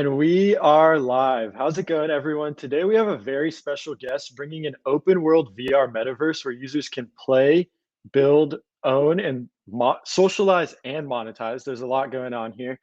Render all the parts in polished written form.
And we are live. How's it going, everyone? Today we have a very special guest bringing an open world VR metaverse where users can play, build, own, and socialize and monetize. There's a lot going on here.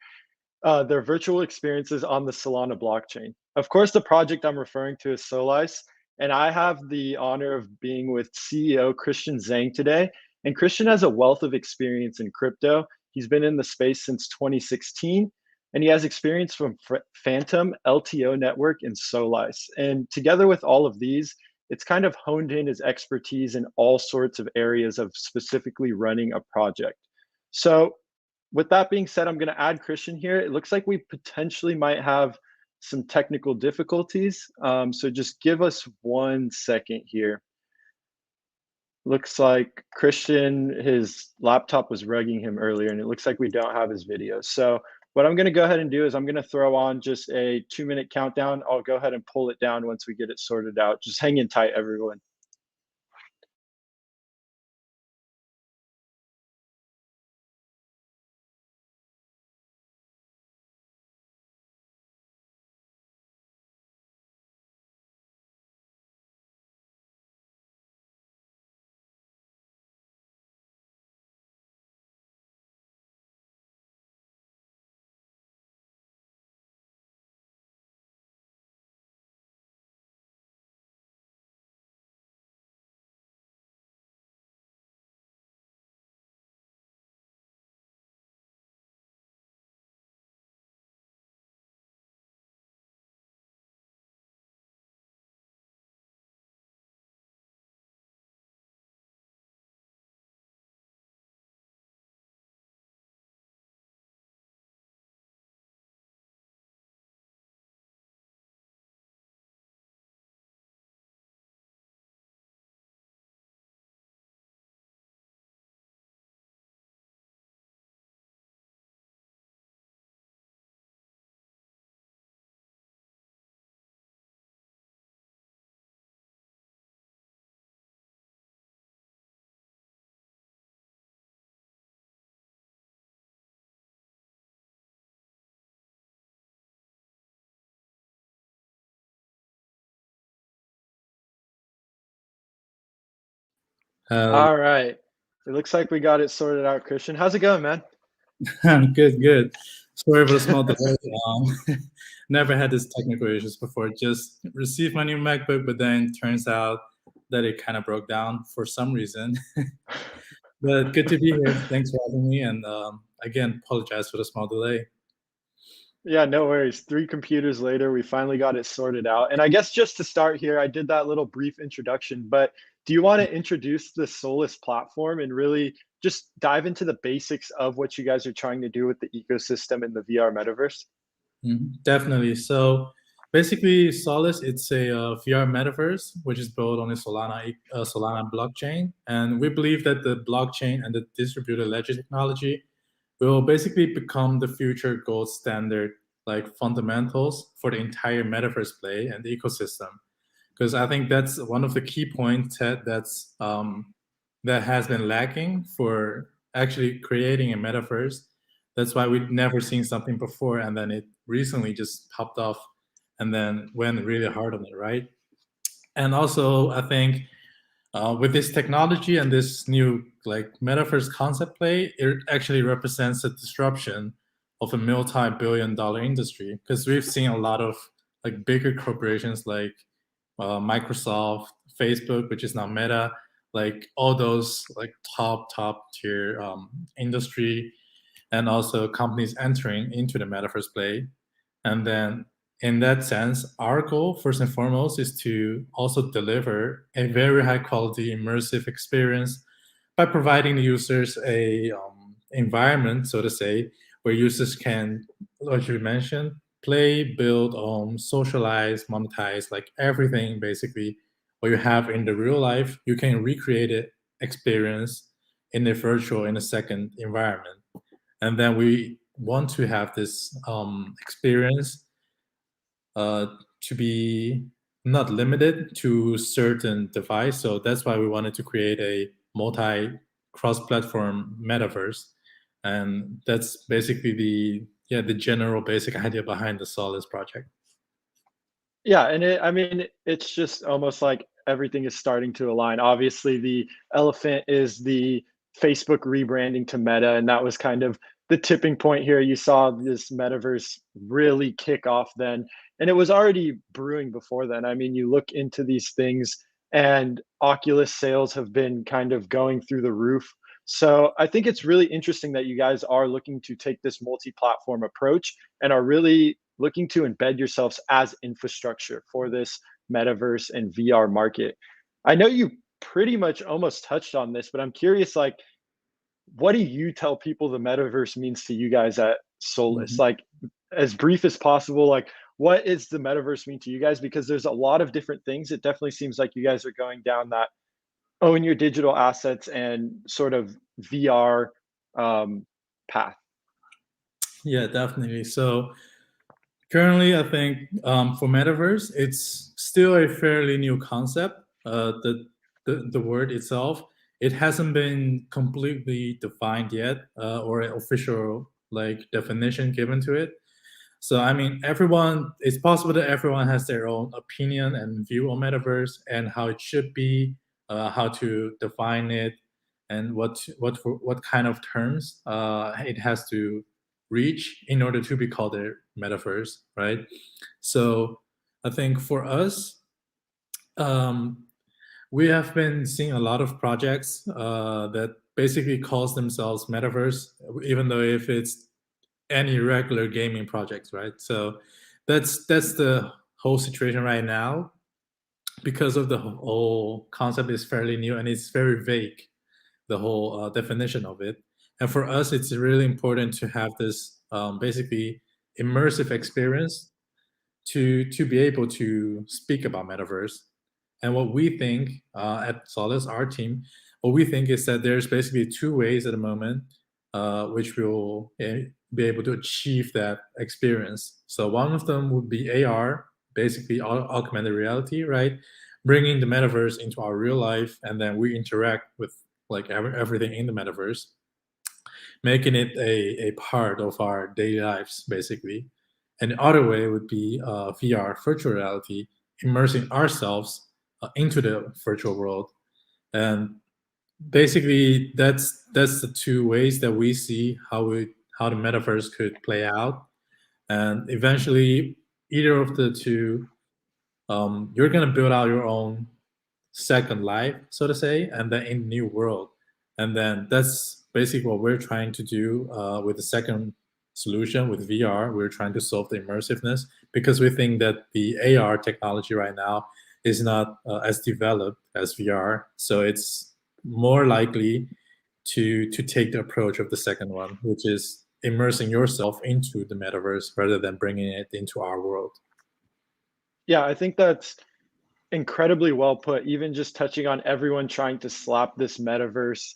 Their virtual experiences on the Solana blockchain. Of course, the project I'm referring to is Solice, and I have the honor of being with CEO Christian Zhang today. And Christian has a wealth of experience in crypto. He's been in the space since 2016, and he has experience from Phantom, LTO Network, and Solice. And together with all of these, it's kind of honed in his expertise in all sorts of areas of specifically running a project. So with that being said, I'm going to add Christian here. It looks like we potentially might have some technical difficulties. So just give us 1 second here. Looks like Christian, his laptop was rugging him earlier, and it looks like we don't have his video. So what I'm going to go ahead and do is I'm going to throw on just a 2-minute countdown. I'll go ahead and pull it down once we get it sorted out. Just hang in tight, everyone. All right. It looks like we got it sorted out, Christian. How's it going, man? Good. Sorry for the small delay. Never had this technical issues before. Just received my new MacBook, but then turns out that it kind of broke down for some reason. But good to be here. Thanks for having me. And again, apologize for the small delay. Yeah, no worries. 3 computers later, we finally got it sorted out. And I guess just to start here, I did that little brief introduction, but do you want to introduce the Solice platform and really just dive into the basics of what you guys are trying to do with the ecosystem in the VR metaverse? Definitely. So basically, Solice, it's a VR metaverse, which is built on a Solana blockchain. And we believe that the blockchain and the distributed ledger technology will basically become the future gold standard, like fundamentals for the entire metaverse play and the ecosystem. Because I think that's one of the key points that has been lacking for actually creating a metaverse. That's why we've never seen something before, and then it recently just popped off, and then went really hard on it, right? And also, I think with this technology and this new like metaverse concept play, it actually represents a disruption of a multi-billion-dollar industry, because we've seen a lot of like bigger corporations like Microsoft, Facebook, which is now Meta, like all those like top tier industry, and also companies entering into the metaverse play. And then in that sense, our goal first and foremost is to also deliver a very high quality immersive experience by providing the users a environment, so to say, where users can, like you mentioned, play, build, socialize, monetize, like everything basically what you have in the real life, you can recreate it, experience in a virtual, in a second environment. And then we want to have this experience to be not limited to certain device. So that's why we wanted to create a multi cross-platform metaverse. And that's basically yeah, the general basic idea behind the Solice project. Yeah, and I mean, it's just almost like everything is starting to align. Obviously, the elephant is the Facebook rebranding to Meta, and that was kind of the tipping point here. You saw this metaverse really kick off then, and it was already brewing before then. I mean, you look into these things, and Oculus sales have been kind of going through the roof. So I think it's really interesting that you guys are looking to take this multi-platform approach and are really looking to embed yourselves as infrastructure for this metaverse and VR market. I know you pretty much almost touched on this, but I'm curious, like, what do you tell people the metaverse means to you guys at Solice? Mhm. Like, as brief as possible, like, what is the metaverse mean to you guys? Because there's a lot of different things. It definitely seems like you guys are going down that own your digital assets and sort of VR path. Yeah, definitely. So currently, I think for metaverse, it's still a fairly new concept. The word itself, it hasn't been completely defined yet, or an official like definition given to it. So I mean, everyone. It's possible that everyone has their own opinion and view on metaverse and how it should be, how to define it, and what kind of terms it has to reach in order to be called a metaverse, right? So I think for us, um, we have been seeing a lot of projects that basically calls themselves metaverse, even though if it's any regular gaming projects, right? So that's the whole situation right now because of the whole concept is fairly new and it's very vague, the whole definition of it. And for us, it's really important to have this basically immersive experience to be able to speak about metaverse. And what we think at Solice, our team, what we think is that there's basically two ways at the moment which will be able to achieve that experience. So one of them would be AR, basically augmented reality, right? Bringing the metaverse into our real life, and then we interact with like everything in the metaverse, making it a part of our daily lives, basically. And the other way would be VR, virtual reality, immersing ourselves into the virtual world. And basically, that's the two ways that we see how the metaverse could play out. And eventually, either of the two, you're gonna build out your own second life, so to say, and then in new world. And then that's basically what we're trying to do with the second solution with VR. We're trying to solve the immersiveness because we think that the AR technology right now is not as developed as VR. So it's more likely to take the approach of the second one, which is immersing yourself into the metaverse rather than bringing it into our world. Yeah, I think that's incredibly well put. Even just touching on everyone trying to slap this metaverse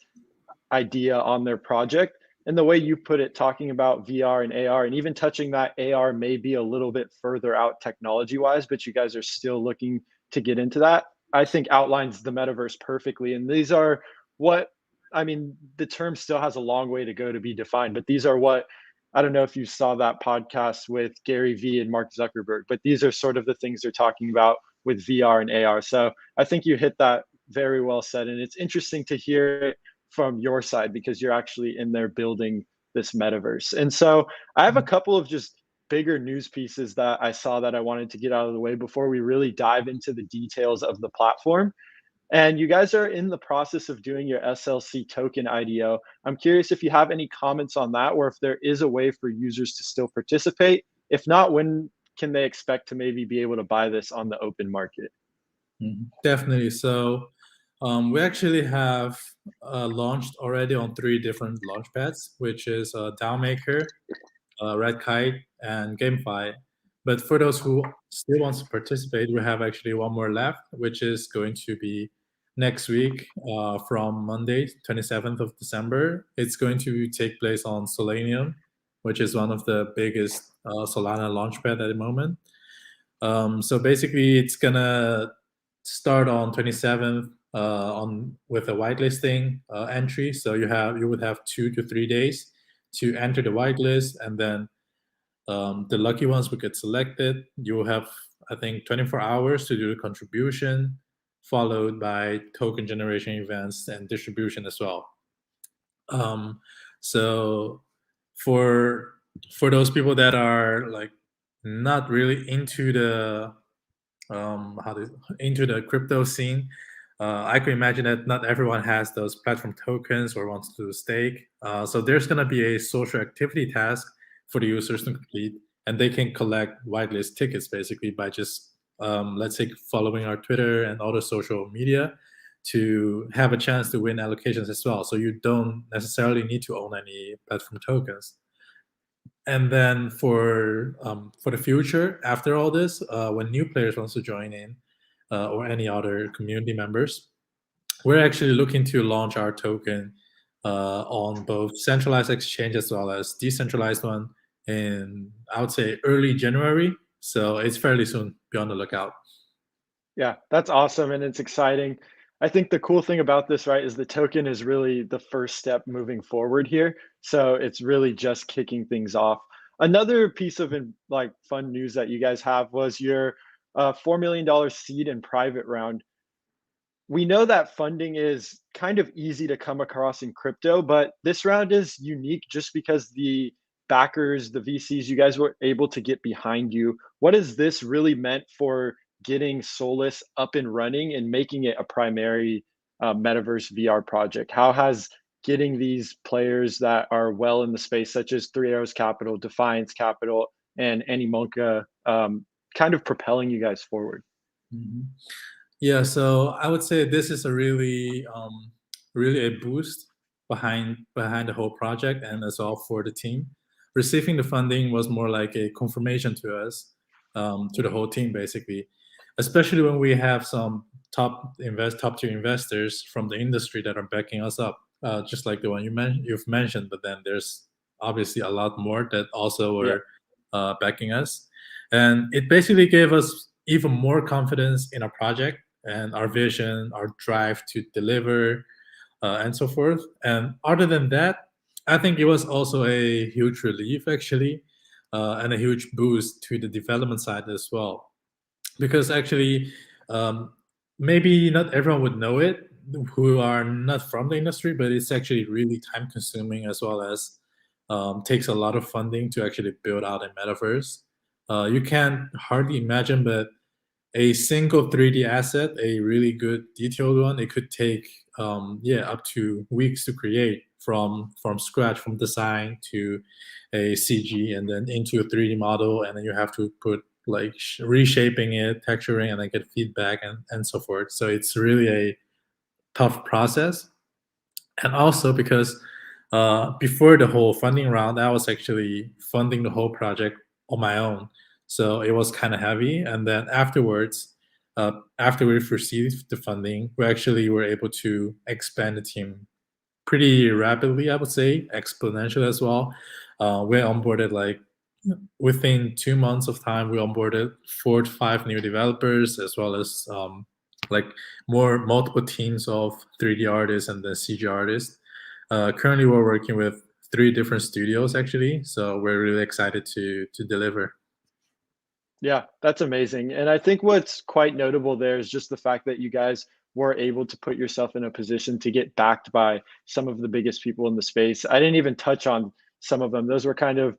idea on their project. And the way you put it, talking about VR and AR, and even touching that AR may be a little bit further out technology wise, but you guys are still looking to get into that, I think outlines the metaverse perfectly. And these are what, I mean, the term still has a long way to go to be defined, but these are what, I don't know if you saw that podcast with Gary Vee and Mark Zuckerberg, but these are sort of the things they're talking about with VR and AR. So I think you hit that very well said. And it's interesting to hear it from your side because you're actually in there building this metaverse. And so I have a couple of just bigger news pieces that I saw that I wanted to get out of the way before we really dive into the details of the platform. And you guys are in the process of doing your SLC token IDO. I'm curious if you have any comments on that or if there is a way for users to still participate. If not, when can they expect to maybe be able to buy this on the open market? Definitely. So we actually have launched already on 3 different launch pads, which is Downmaker, Red Kite, and GameFi. But for those who still want to participate, we have actually one more left, which is going to be next week from Monday, 27th of December. It's going to take place on Solanium, which is one of the biggest Solana launchpad at the moment. So basically, it's gonna start on 27th on with a whitelisting entry. So you would have 2 to 3 days to enter the whitelist, and then The lucky ones will get selected. You will have, I think, 24 hours to do the contribution, followed by token generation events and distribution as well. So for those people that are like not really into the into the crypto scene, I can imagine that not everyone has those platform tokens or wants to stake. So there's going to be a social activity task for the users to complete, and they can collect whitelist tickets basically by just, let's say, following our Twitter and other social media to have a chance to win allocations as well. So you don't necessarily need to own any platform tokens. And then for the future, after all this, when new players wants to join in, or any other community members, we're actually looking to launch our token on both centralized exchange as well as decentralized one in, I would say, early January. So it's fairly soon. Be on the lookout. Yeah, that's awesome and it's exciting. I think the cool thing about this, right, is the token is really the first step moving forward here. So it's really just kicking things off. Another piece of like fun news that you guys have was your $4 million seed and private round. We know that funding is kind of easy to come across in crypto, but this round is unique just because the backers, the VCs, you guys were able to get behind you. What has this really meant for getting Solice up and running and making it a primary metaverse VR project? How has getting these players that are well in the space, such as Three Arrows Capital, Defiance Capital, and Anymonka, kind of propelling you guys forward? Mhm. Yeah, so I would say this is a really, really a boost behind the whole project and as well for the team. Receiving the funding was more like a confirmation to us, to the whole team basically, especially when we have some top tier investors from the industry that are backing us up, just like the one you've mentioned. But then there's obviously a lot more that also Yeah. were backing us, and it basically gave us even more confidence in our project and our vision, our drive to deliver, and so forth. And other than that, I think it was also a huge relief, actually, and a huge boost to the development side as well. Because actually, um, maybe not everyone would know it who are not from the industry, but it's actually really time consuming as well as takes a lot of funding to actually build out a metaverse. You can hardly imagine, but a single 3D asset, a really good detailed one, it could take up to weeks to create from scratch, from design to a CG, and then into a 3D model, and then you have to put like reshaping it, texturing, and then get feedback and so forth. So it's really a tough process. And also because before the whole funding round, I was actually funding the whole project on my own, so it was kind of heavy. And then afterwards, after we've received the funding, we actually were able to expand the team pretty rapidly. I would say exponential as well. We onboarded like within 2 months of time, we onboarded 4 to 5 new developers as well as like multiple teams of 3D artists and the CG artists. Currently, we're working with 3 different studios actually, so we're really excited to deliver. Yeah, that's amazing. And I think what's quite notable there is just the fact that you guys were able to put yourself in a position to get backed by some of the biggest people in the space. I didn't even touch on some of them. Those were kind of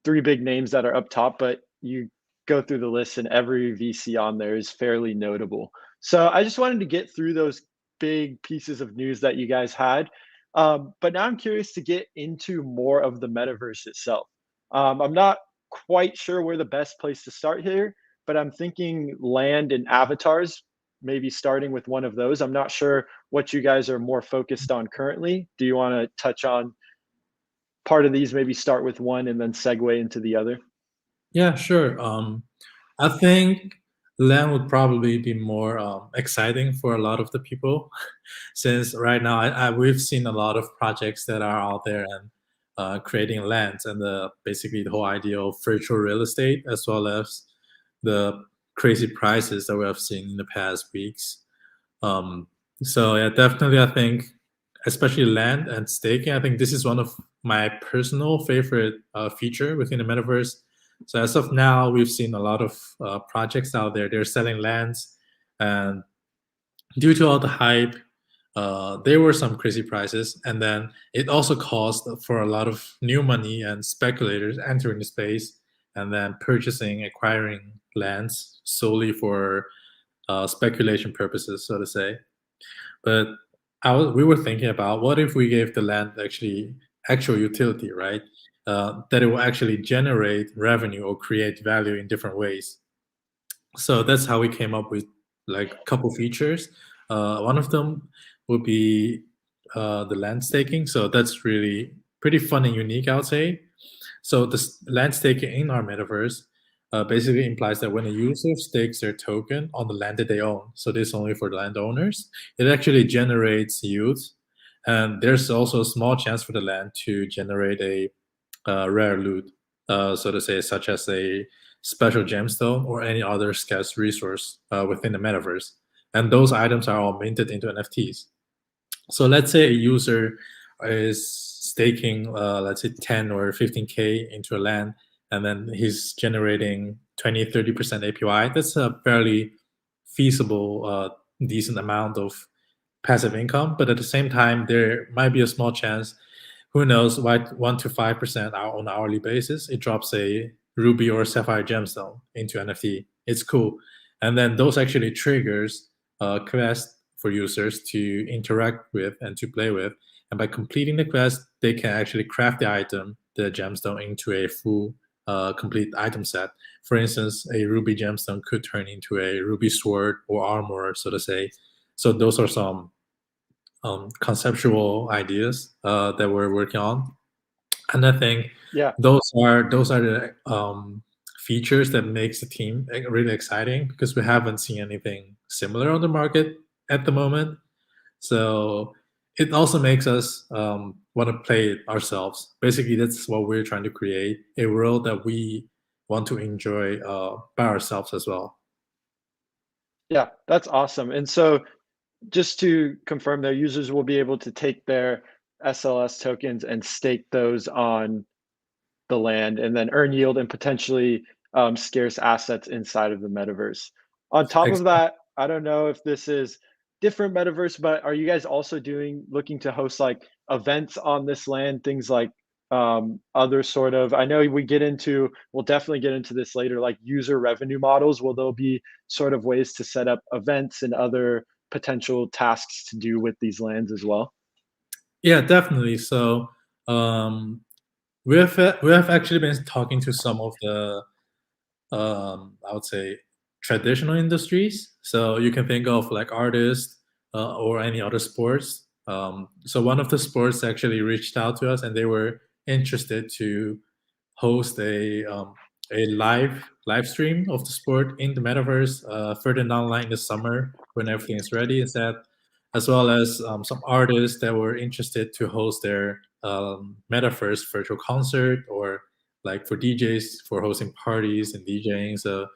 three big names that are up top, but you go through the list and every VC on there is fairly notable. So I just wanted to get through those big pieces of news that you guys had. But now I'm curious to get into more of the metaverse itself. I'm not quite sure where the best place to start here, but I'm thinking land and avatars, maybe starting with one of those. I'm not sure what you guys are more focused on currently. Do you want to touch on part of these, maybe start with one and then segue into the other? Yeah, sure. I think land would probably be more exciting for a lot of the people, since right now we've seen a lot of projects that are out there and creating lands and basically the whole idea of virtual real estate as well as the crazy prices that we have seen in the past weeks. Um, so yeah, definitely, I think especially land and staking. I think this is one of my personal favorite feature within the metaverse, So as of now, we've seen a lot of projects out there. They're selling lands, and due to all the hype, there were some crazy prices, and then it also caused for a lot of new money and speculators entering the space and then purchasing, acquiring lands solely for speculation purposes, so to say. But we were thinking about what if we gave the land actual utility, right? That it will actually generate revenue or create value in different ways. So that's how we came up with like a couple features. One of them would be the land staking. So that's really pretty fun and unique, I would say. So the land staking in our metaverse basically implies that when a user stakes their token on the land that they own, so this is only for the landowners, it actually generates yield. And there's also a small chance for the land to generate a rare loot, so to say, such as a special gemstone or any other scarce resource within the metaverse. And those items are all minted into NFTs. So let's say a user is staking, let's say 10 or 15K into a land, and then he's generating 20, 30% APY. That's a fairly feasible, decent amount of passive income. But at the same time, there might be a small chance, who knows, 1 to 5% on an hourly basis, it drops a ruby or sapphire gemstone into NFT. It's cool. And then those actually triggers quests for users to interact with and to play with. And by completing the quest, they can actually craft the item, the gemstone, into a full complete item set. For instance, a ruby gemstone could turn into a ruby sword or armor, so to say. So those are some conceptual ideas that we're working on. And I think Yeah. those are the features that makes the team really exciting, because we haven't seen anything similar on the market at the moment. So it also makes us want to play it ourselves. Basically, that's what we're trying to create, a world that we want to enjoy by ourselves as well. Yeah, that's awesome. And so just to confirm, their users will be able to take their SLS tokens and stake those on the land and then earn yield and potentially scarce assets inside of the metaverse. On top of that, I don't know if this is different metaverse, but are you guys also looking to host like events on this land, things like other sort of, I know we'll definitely get into this later, like user revenue models. Will there be sort of ways to set up events and other potential tasks to do with these lands as well? Yeah, definitely. So we have actually been talking to some of the I would say traditional industries. So you can think of like artists or any other sports. So one of the sports actually reached out to us, and they were interested to host a live stream of the sport in the metaverse further down the line in the summer when everything is ready. Is that, as well as some artists that were interested to host their metaverse virtual concert, or like for DJs for hosting parties and DJing. So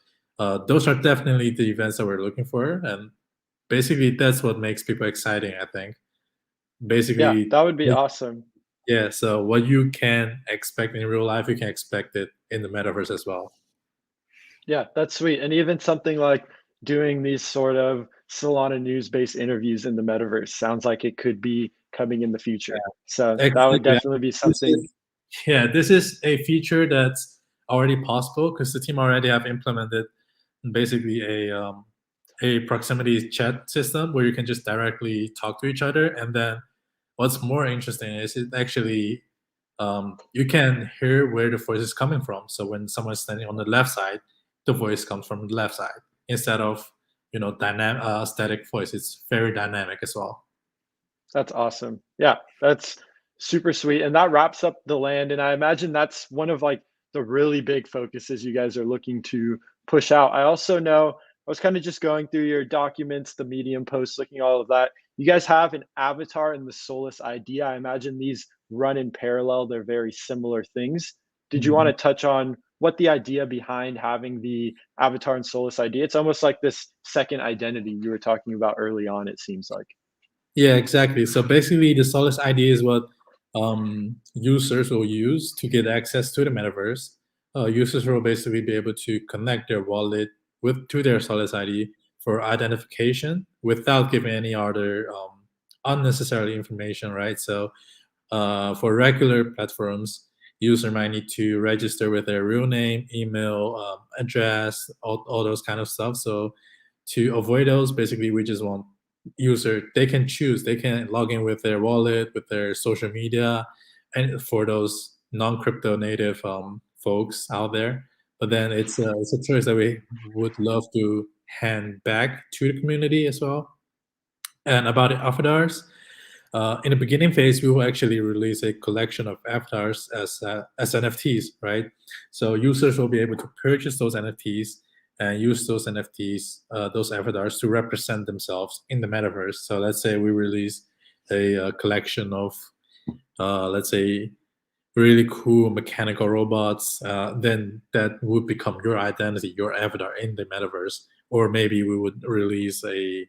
those are definitely the events that we're looking for, and basically that's what makes people exciting, I think. Yeah, Basically, that would be awesome. yeah. So what you can expect in real life, you can expect it in the metaverse as well. Yeah, that's sweet. And even something like doing these sort of Solana news-based interviews in the metaverse sounds like it could be coming in the future. So that would Exactly. definitely be This something. is, yeah, this is a feature that's already possible because the team already have implemented basically a proximity chat system where you can just directly talk to each other. And then what's more interesting is it actually you can hear where the voice is coming from. So when someone's standing on the left side, the voice comes from the left side instead of dynamic static voice. It's very dynamic as well. That's awesome. Yeah, that's super sweet. And that wraps up the land. And I imagine that's one of like the really big focuses you guys are looking to push out. I also know I was kind of just going through your documents, the Medium posts, looking at all of that. You guys have an avatar in the Solice ID. I imagine these run in parallel. They're very similar things. Did you want Mhm. to touch on what the idea behind having the avatar and Solice ID? It's almost like this second identity you were talking about early on, it seems like. Yeah, exactly. So basically, the Solice ID is what users will use to get access to the metaverse. users will basically be able to connect their wallet to their Solice ID for identification without giving any other unnecessary information, right? So for regular platforms, user might need to register with their real name, email, address, all those kind of stuff. So to avoid those, basically, we just want they can choose, they can log in with their wallet, with their social media, and for those non-crypto native folks out there. But then it's a choice that we would love to hand back to the community as well. And about the avatars, in the beginning phase, we will actually release a collection of avatars as NFTs, right? So users will be able to purchase those NFTs and use those NFTs, those avatars, to represent themselves in the metaverse. So let's say we release a collection of, let's say, really cool mechanical robots, then that would become your identity, your avatar in the metaverse. Or maybe we would release a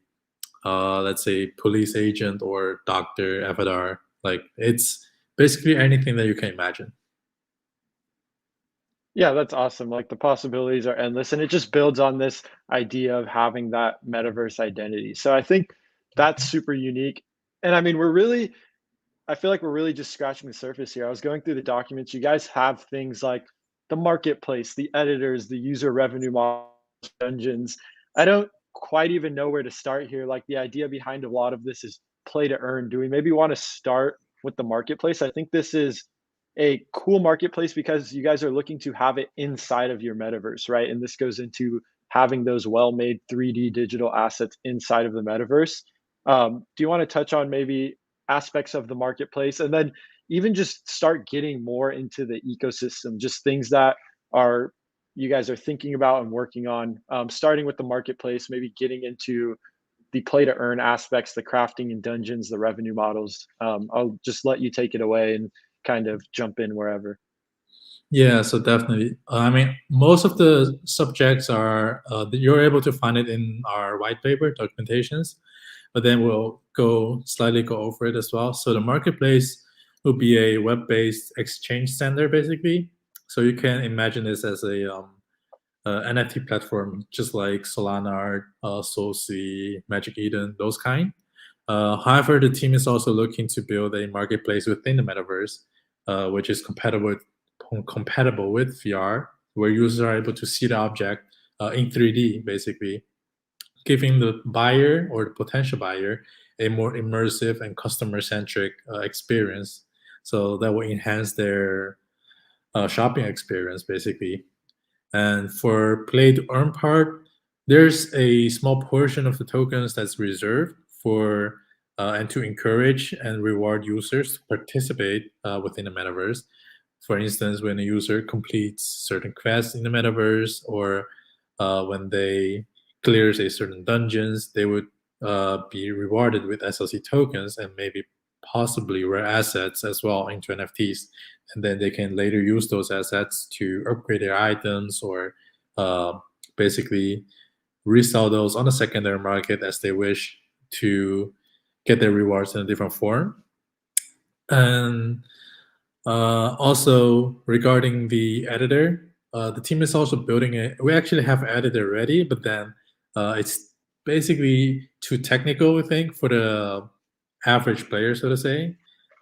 let's say police agent or doctor avatar. Like it's basically anything that you can imagine. Yeah, that's awesome. Like the possibilities are endless, and it just builds on this idea of having that metaverse identity. So I think that's super unique. And I mean, I feel like we're really just scratching the surface here. I was going through the documents. You guys have things like the marketplace, the editors, the user revenue models, dungeons. I don't quite even know where to start here. Like the idea behind a lot of this is play to earn. Do we maybe want to start with the marketplace? I think this is a cool marketplace because you guys are looking to have it inside of your metaverse, right? And this goes into having those well-made 3D digital assets inside of the metaverse. Do you want to touch on maybe aspects of the marketplace, and then even just start getting more into the ecosystem, just things that are you guys are thinking about and working on, starting with the marketplace, maybe getting into the play to earn aspects, the crafting and dungeons, the revenue models. I'll just let you take it away and kind of jump in wherever. Yeah, so definitely. I mean, most of the subjects are you're able to find it in our white paper documentations, but then we'll slightly go over it as well. So the marketplace will be a web-based exchange center, basically. So you can imagine this as a NFT platform, just like Solana, Solci, Magic Eden, those kind. However, the team is also looking to build a marketplace within the metaverse, which is compatible with VR, where users are able to see the object in 3D, basically, giving the buyer or the potential buyer a more immersive and customer-centric experience. So that will enhance their shopping experience, basically. And for play to earn part, there's a small portion of the tokens that's reserved for and to encourage and reward users to participate within the metaverse. For instance, when a user completes certain quests in the metaverse, or when they clears a certain dungeons, they would be rewarded with SLC tokens and maybe possibly rare assets as well into NFTs. And then they can later use those assets to upgrade their items or uh, basically resell those on the secondary market as they wish to get their rewards in a different form. And also regarding the editor, the team is also building it. We actually have editor ready, but then it's basically too technical, I think, for the average player, so to say.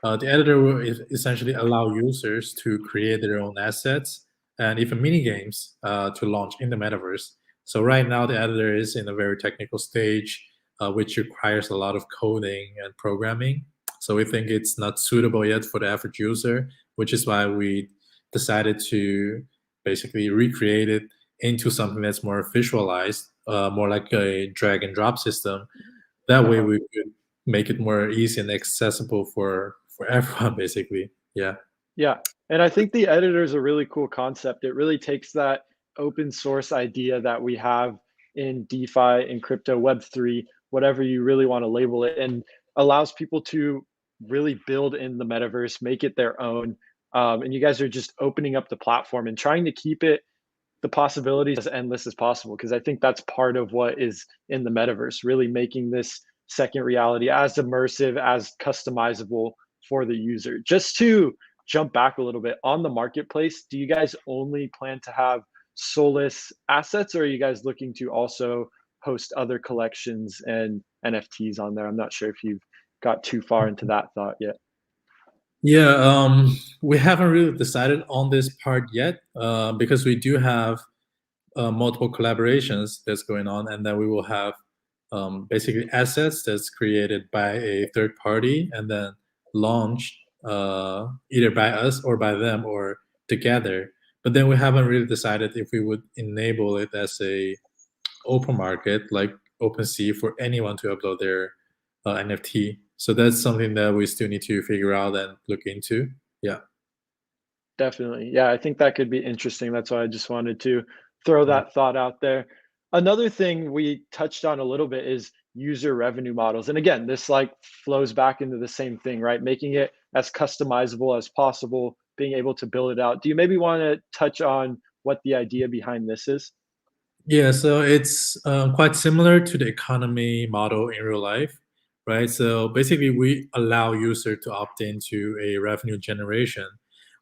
The editor will essentially allow users to create their own assets and even mini games to launch in the metaverse. So right now, the editor is in a very technical stage, which requires a lot of coding and programming. So we think it's not suitable yet for the average user, which is why we decided to basically recreate it into something that's more visualized, more like a drag and drop system. That way, Uh-huh. we could make it more easy and accessible for everyone, basically. Yeah. Yeah, and I think the editor is a really cool concept. It really takes that open source idea that we have in DeFi, in crypto, Web3, whatever you really want to label it, and allows people to really build in the metaverse, make it their own. And you guys are just opening up the platform and trying to keep it the possibilities as endless as possible, because I think that's part of what is in the metaverse, really making this second reality as immersive, as customizable for the user. Just to jump back a little bit on the marketplace, do you guys only plan to have Solice assets, or are you guys looking to also host other collections and NFTs on there? I'm not sure if you've got too far into that thought yet. Yeah, we haven't really decided on this part yet because we do have multiple collaborations that's going on, and then we will have basically assets that's created by a third party and then launched either by us or by them or together. But then we haven't really decided if we would enable it as a open market like OpenSea for anyone to upload their NFT. So that's something that we still need to figure out and look into. Yeah. Definitely. Yeah, I think that could be interesting. That's why I just wanted to throw that thought out there. Another thing we touched on a little bit is user revenue models. And again, this like flows back into the same thing, right? Making it as customizable as possible, being able to build it out. Do you maybe want to touch on what the idea behind this is? Yeah, so it's quite similar to the economy model in real life, right? So basically, we allow user to opt into a revenue generation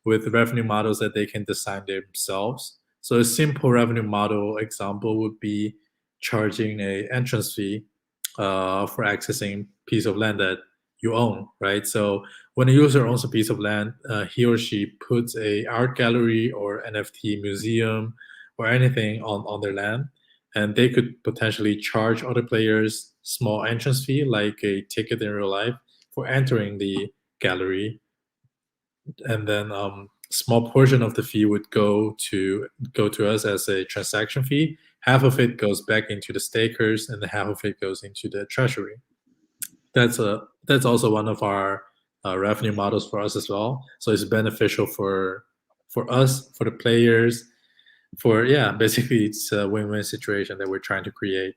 with revenue models that they can design themselves. So a simple revenue model example would be charging a entrance fee for accessing piece of land that you own, right? So when a user owns a piece of land, he or she puts a art gallery or NFT museum or anything on their land, and they could potentially charge other players small entrance fee like a ticket in real life for entering the gallery, and then small portion of the fee would go to us as a transaction fee. Half of it goes back into the stakers, and the half of it goes into the treasury. That's also one of our revenue models for us as well. So it's beneficial for us, for the players, for basically it's a win-win situation that we're trying to create.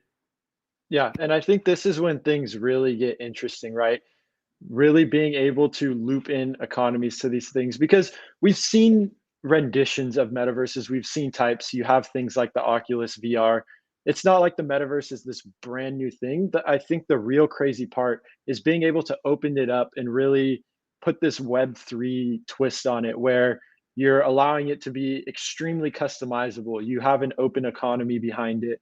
Yeah, and I think this is when things really get interesting, right? Really being able to loop in economies to these things, because we've seen renditions of metaverses, we've seen types. You have things like the Oculus VR. It's not like the metaverse is this brand new thing. I think the real crazy part is being able to open it up and really put this Web3 twist on it, where you're allowing it to be extremely customizable. You have an open economy behind it.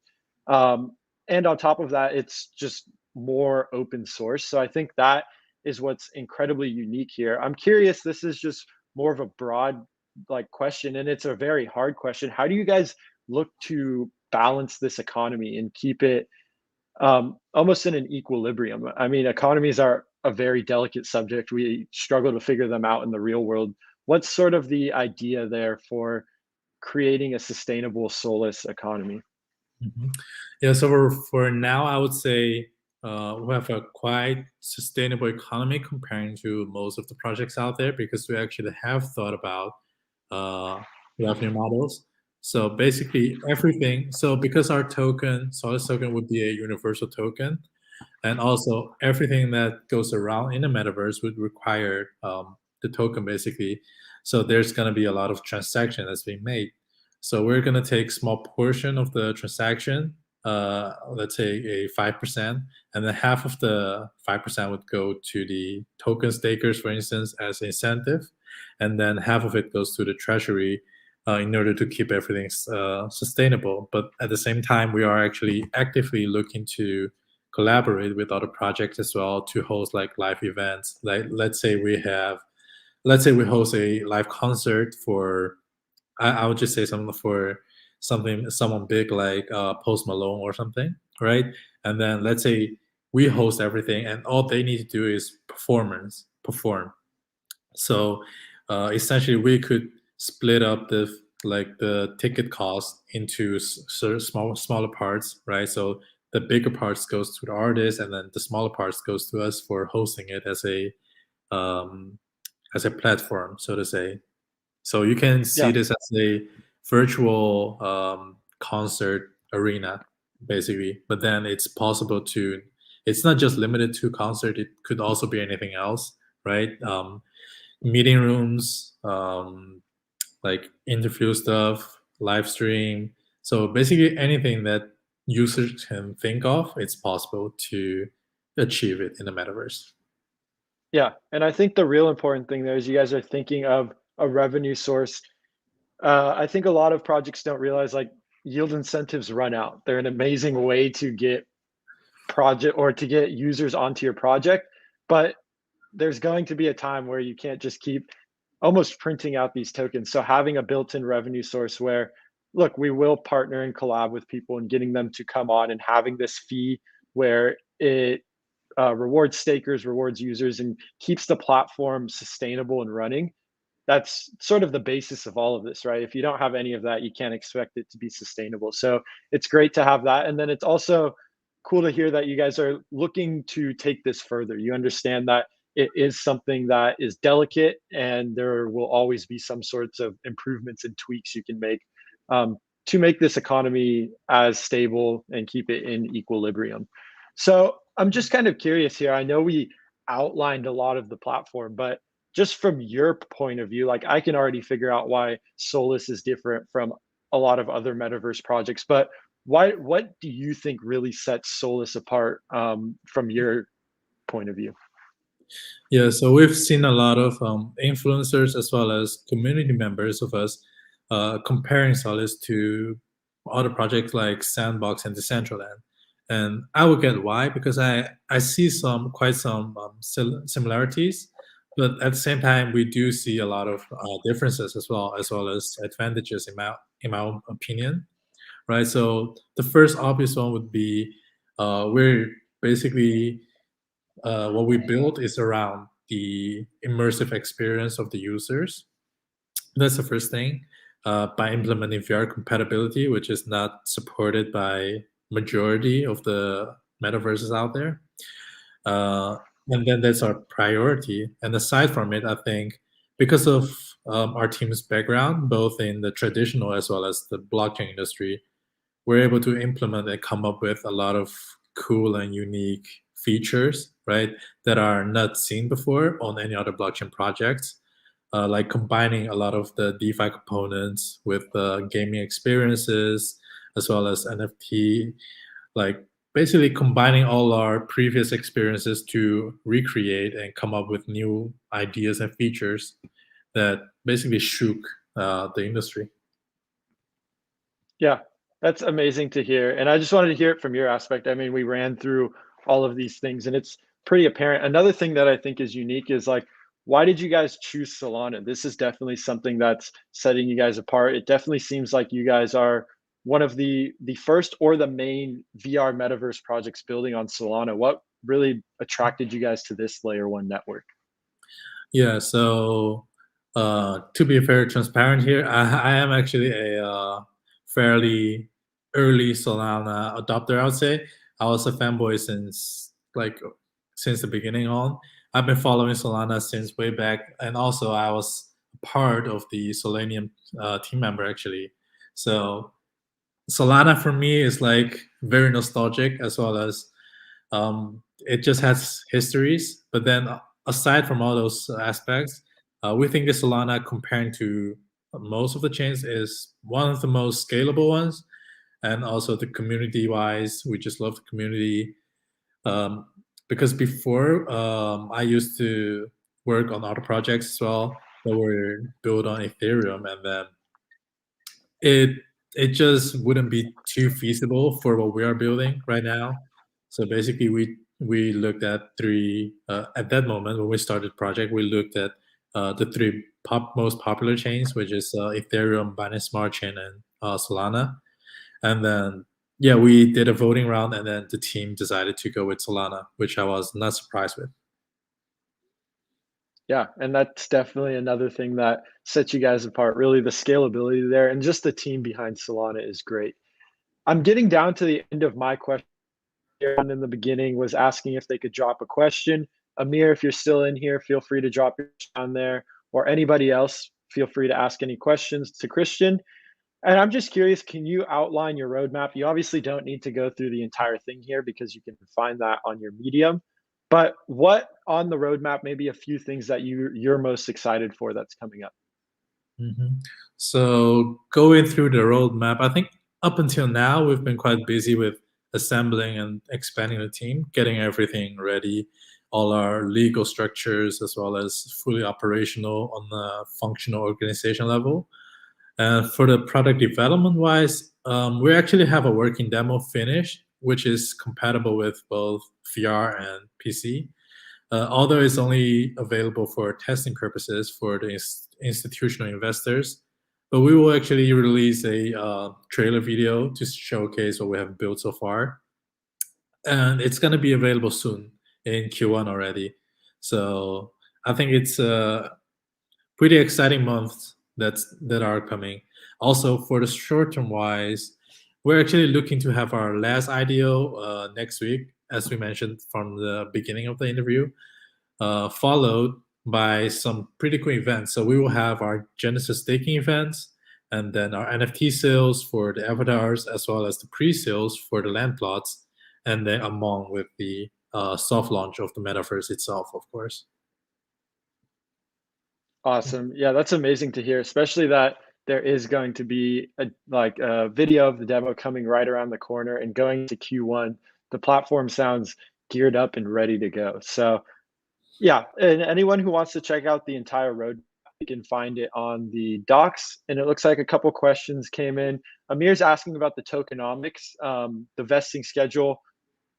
And on top of that, it's just more open source. So I think that is what's incredibly unique here. I'm curious, this is just more of a broad like question, and it's a very hard question. How do you guys look to balance this economy and keep it almost in an equilibrium? I mean, economies are a very delicate subject. We struggle to figure them out in the real world. What's sort of the idea there for creating a sustainable soulless economy? Mhm. Yeah, so for now, I would say we have a quite sustainable economy comparing to most of the projects out there because we actually have thought about uh, revenue models. So basically everything. So because our token, Solice token, would be a universal token, and also everything that goes around in the metaverse would require the token basically. So there's going to be a lot of transaction that's being made. So we're going to take small portion of the transaction, let's say a 5%, and then half of the 5% would go to the token stakers, for instance, as incentive, and then half of it goes to the treasury in order to keep everything sustainable. But at the same time, we are actually actively looking to collaborate with other projects as well to host like live events. Like let's say we host a live concert for I would just say something for someone big like Post Malone or something, right? And then let's say we host everything, and all they need to do is perform. So essentially, we could split up the ticket cost into smaller parts, right? So the bigger parts goes to the artist, and then the smaller parts goes to us for hosting it um, as a platform, so to say. So you can see Yeah. this as a virtual concert arena, basically. But then it's possible to. It's not just limited to concert. It could also be anything else, right? Meeting rooms, like interview stuff, live stream. So basically anything that users can think of, it's possible to achieve it in the metaverse. Yeah, and I think the real important thing there is you guys are thinking of a revenue source. I think a lot of projects don't realize like yield incentives run out. They're an amazing way to get project or to get users onto your project, but there's going to be a time where you can't just keep almost printing out these tokens. So having a built-in revenue source where, look, we will partner and collab with people and getting them to come on and having this fee where it rewards stakers, rewards users, and keeps the platform sustainable and running. That's sort of the basis of all of this, right? If you don't have any of that, you can't expect it to be sustainable. So it's great to have that. And then it's also cool to hear that you guys are looking to take this further. You understand that it is something that is delicate and there will always be some sorts of improvements and tweaks you can make um, to make this economy as stable and keep it in equilibrium. So I'm just kind of curious here. I know we outlined a lot of the platform, but just from your point of view, like I can already figure out why Solice is different from a lot of other metaverse projects, but what do you think really sets Solice apart from your point of view? Yeah, so we've seen a lot of influencers as well as community members of us comparing Solice to other projects like Sandbox and Decentraland. And I will get why, because I see quite some similarities, but at the same time, we do see a lot of differences as well as advantages in my own opinion, right? So the first obvious one would be we're basically what we built is around the immersive experience of the users. That's the first thing. By implementing VR compatibility, which is not supported by majority of the metaverses out there. And then that's our priority. And aside from it, I think because of our team's background, both in the traditional as well as the blockchain industry, we're able to implement and come up with a lot of cool and unique features, right, that are not seen before on any other blockchain projects, like combining a lot of the DeFi components with gaming experiences as well as NFT, like basically combining all our previous experiences to recreate and come up with new ideas and features that basically shook the industry. Yeah, that's amazing to hear. And I just wanted to hear it from your aspect. I mean, we ran through all of these things and it's pretty apparent. Another thing that I think is unique is like, why did you guys choose Solana? This is definitely something that's setting you guys apart. It definitely seems like you guys are one of the first or the main VR metaverse projects building on Solana. What really attracted you guys to this layer one network? Yeah, so to be very transparent here, I am actually a fairly early Solana adopter, I would say. I was a fanboy since the beginning on. I've been following Solana since way back, and also I was part of the Solanium team member actually. So Solana for me is like very nostalgic as well as it just has histories. But then aside from all those aspects, we think the Solana comparing to most of the chains is one of the most scalable ones. And also the community wise, we just love the community. Because before I used to work on other projects as well that were built on Ethereum, and then it it just wouldn't be too feasible for what we are building right now. So basically, we looked at three at that moment when we started the project. We looked at the three most popular chains, which is Ethereum, Binance Smart Chain, and Solana. And then yeah, we did a voting round, and then the team decided to go with Solana, which I was not surprised with. Yeah, and that's definitely another thing that sets you guys apart. Really, the scalability there and just the team behind Solana is great. I'm getting down to the end of my question. Aaron in the beginning was asking if they could drop a question. Amir, if you're still in here, feel free to drop your down there, or anybody else, feel free to ask any questions to Christian. And I'm just curious, can you outline your roadmap? You obviously don't need to go through the entire thing here because you can find that on your Medium. But what on the roadmap, maybe a few things that you're most excited for that's coming up? Mhm. So going through the roadmap, I think up until now we've been quite busy with assembling and expanding the team, getting everything ready all our legal structures as well as fully operational on the functional organization level. And for the product development wise, we actually have a working demo finished, which is compatible with both VR and PC. Although it's only available for testing purposes for the institutional investors, but we will actually release a trailer video to showcase what we have built so far. And it's going to be available soon in Q1 already. So I think it's a pretty exciting months that are coming. Also, for the short term wise, we're actually looking to have our last IDO next week, as we mentioned from the beginning of the interview, followed by some pretty cool events. So we will have our Genesis staking events, and then our NFT sales for the avatars, as well as the pre-sales for the land plots, and then among with the soft launch of the metaverse itself, of course. Awesome. Yeah, that's amazing to hear, especially that there is going to be a video of the demo coming right around the corner and going to Q1. The platform sounds geared up and ready to go. So yeah, and anyone who wants to check out the entire road, you can find it on the docs. And it looks like a couple questions came in. Amir's asking about the tokenomics, the vesting schedule.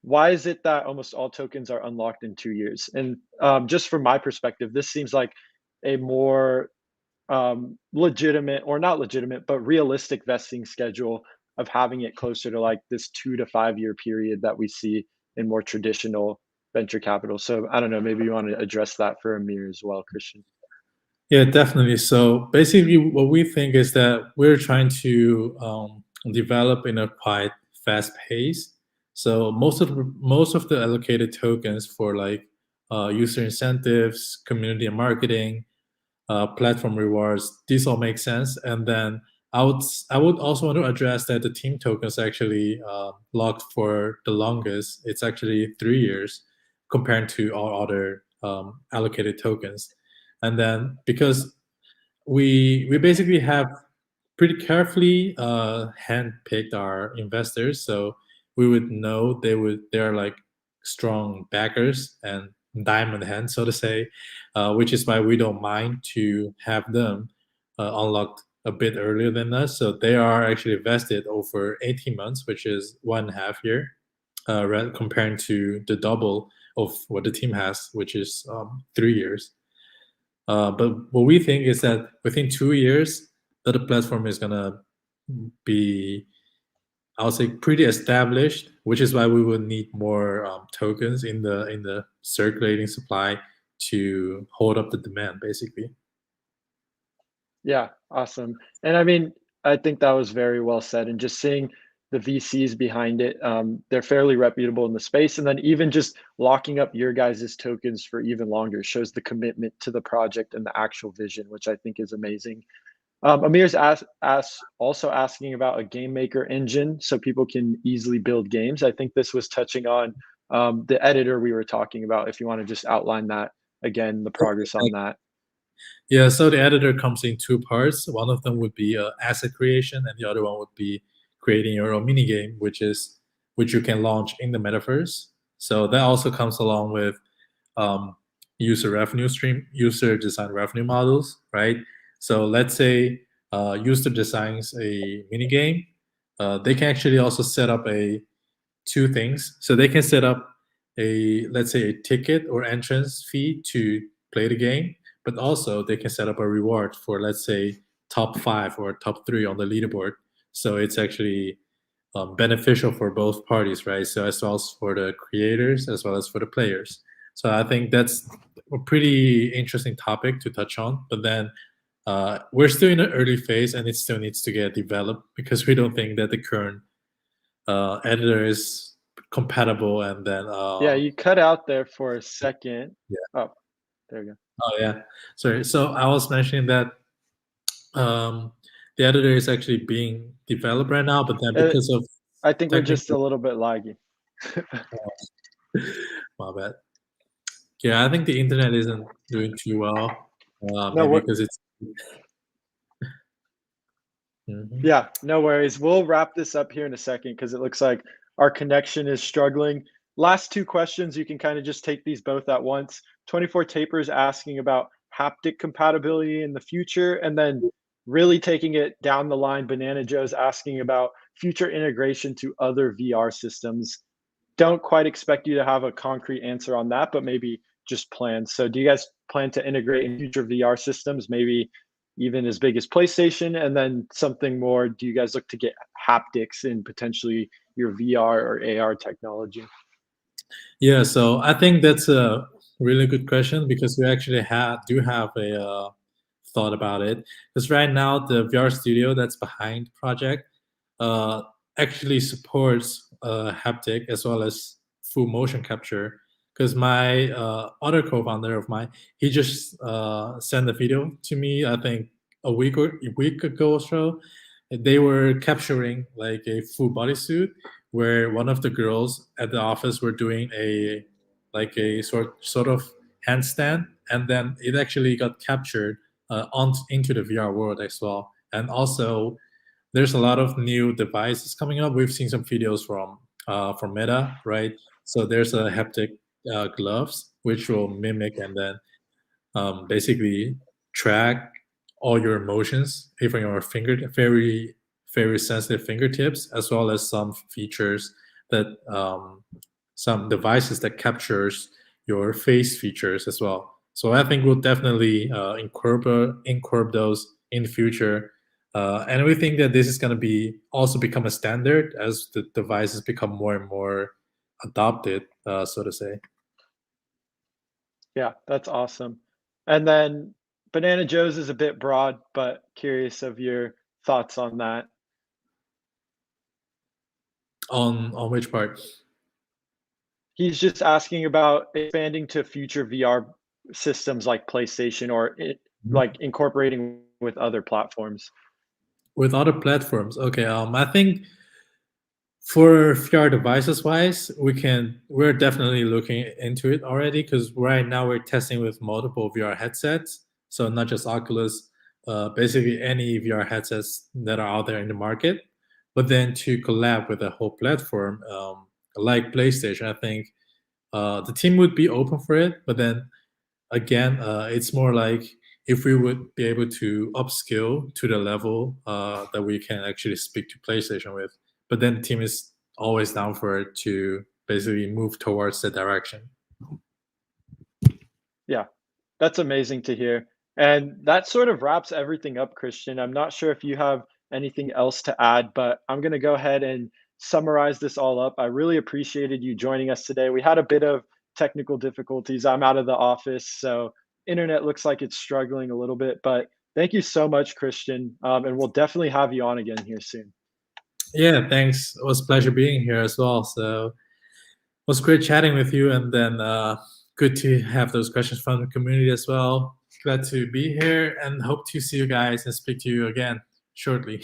Why is it that almost all tokens are unlocked in 2 years? And just from my perspective, this seems like a more legitimate, or not legitimate, but realistic vesting schedule of having it closer to like this 2 to 5 year period that we see in more traditional venture capital. So I don't know, maybe you want to address that for Amir as well, Christian. Yeah, definitely. So basically, what we think is that we're trying to develop in a quite fast pace. So most of the allocated tokens for like user incentives, community and marketing, platform rewards, these all make sense. And then I would also want to address that the team tokens actually locked for the longest. It's actually 3 years compared to all other allocated tokens. And then because we basically have pretty carefully handpicked our investors, so we would know they're like strong backers and diamond hands, so to say, which is why we don't mind to have them unlocked a bit earlier than us. So they are actually vested over 18 months, which is 1.5 year, comparing to the double of what the team has, which is 3 years. But what we think is that within 2 years, that the platform is gonna be, I would say, pretty established, which is why we will need more tokens in the circulating supply to hold up the demand, basically. Yeah, awesome. And I mean, I think that was very well said. And just seeing the VCs behind it, they're fairly reputable in the space. And then even just locking up your guys' tokens for even longer shows the commitment to the project and the actual vision, which I think is amazing. Amir's also asking about a game maker engine so people can easily build games. I think this was touching on the editor we were talking about. If you want to just outline that again, the progress on that. Yeah, so the editor comes in two parts. One of them would be asset creation, and the other one would be creating your own mini game, which you can launch in the metaverse. So that also comes along with user revenue stream, user design revenue models, right? So let's say user designs a mini game, they can actually also set up two things. So they can set up let's say a ticket or entrance fee to play the game, but also they can set up a reward for, let's say, top 5 or top 3 on the leaderboard. So it's actually beneficial for both parties, right? So as well as for the creators as well as for the players. So I think that's a pretty interesting topic to touch on. But then we're still in the early phase, and it still needs to get developed because we don't think that the current editor is compatible. And then Yeah, you cut out there for a second. Yeah. Oh, there you go. Oh yeah, sorry. So I was mentioning that the editor is actually being developed right now, but then because of I think we're just a little bit laggy. My bad. Yeah, I think the internet isn't doing too well. Maybe because it's. Yeah, no worries. We'll wrap this up here in a second because it looks like our connection is struggling. last two questions, you can kind of just take these both at once. 24 Tapers asking about haptic compatibility in the future, and then really taking it down the line, Banana Joe's asking about future integration to other VR systems. Don't quite expect you to have a concrete answer on that, but maybe just plans. So do you guys plan to integrate in future VR systems, maybe even as big as PlayStation? And then something more, do you guys look to get haptics in potentially your VR or AR technology? Yeah, so I think that's a really good question because we actually do have a thought about it. Because right now the VR studio that's behind the project uh, actually supports haptic as well as full motion capture. Because my other co-founder of mine, he just sent a video to me. I think a week ago or so. They were capturing like a full bodysuit where one of the girls at the office were doing a like a sort of handstand, and then it actually got captured into the VR world as well. And also, there's a lot of new devices coming up. We've seen some videos from Meta, right? So there's a haptic gloves which will mimic and then basically track all your emotions, even your very sensitive fingertips, as well as some features that some devices that captures your face features as well. So I think we'll definitely incorporate those in the future. And we think that this is going to be also become a standard as the devices become more and more adopted, so to say. Yeah, that's awesome. And then Banana Joe's is a bit broad, but curious of your thoughts on that. On which part? He's just asking about expanding to future VR systems like PlayStation or like incorporating with other platforms. With other platforms, okay. I think for VR devices wise, we're definitely looking into it already because right now we're testing with multiple VR headsets. So not just Oculus, basically any VR headsets that are out there in the market. But then to collab with a whole platform like PlayStation, I think the team would be open for it. But then again, it's more like if we would be able to upskill to the level that we can actually speak to PlayStation with. But then the team is always down for it to basically move towards that direction. Yeah, that's amazing to hear. And that sort of wraps everything up, Christian. I'm not sure if you have anything else to add, but I'm going to go ahead and summarize this all up. I really appreciated you joining us today. We had a bit of technical difficulties. I'm out of the office, so internet looks like it's struggling a little bit, but thank you so much, Christian. And we'll definitely have you on again here soon. Yeah, thanks. It was a pleasure being here as well. So it was great chatting with you, and then good to have those questions from the community as well. Glad to be here and hope to see you guys and speak to you again shortly.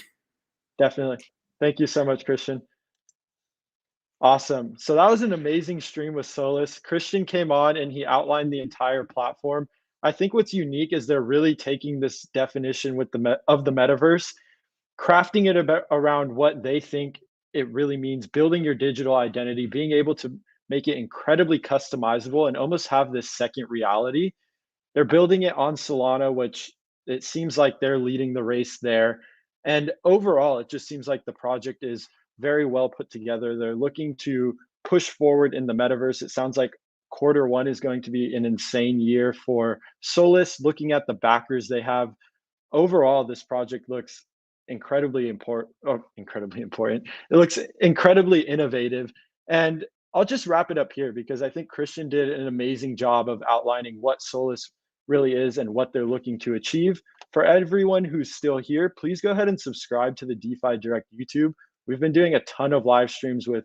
Definitely. Thank you so much, Christian. Awesome. So that was an amazing stream with Solus. Christian came on and he outlined the entire platform. I think what's unique is they're really taking this definition with of the metaverse, crafting it about around what they think it really means, building your digital identity, being able to make it incredibly customizable and almost have this second reality. They're building it on Solana, which it seems like they're leading the race there. And overall, it just seems like the project is very well put together. They're looking to push forward in the metaverse. It sounds like quarter 1 is going to be an insane year for Solice. Looking at the backers they have, overall, this project looks incredibly important. Oh, incredibly important. It looks incredibly innovative. And I'll just wrap it up here because I think Christian did an amazing job of outlining what Solice really is and what they're looking to achieve. For everyone who's still here, please go ahead and subscribe to the DeFi Direct YouTube. We've been doing a ton of live streams with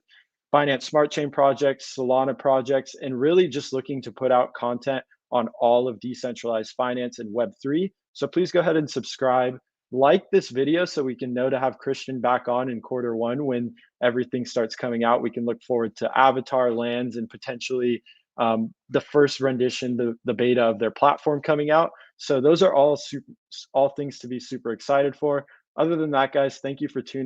Binance Smart Chain projects, Solana projects, and really just looking to put out content on all of decentralized finance and Web3. So please go ahead and subscribe. Like this video so we can know to have Christian back on in quarter 1 when everything starts coming out. We can look forward to Avatar lands and potentially the first rendition, the beta of their platform coming out. So those are all things to be super excited for. Other than that, guys, thank you for tuning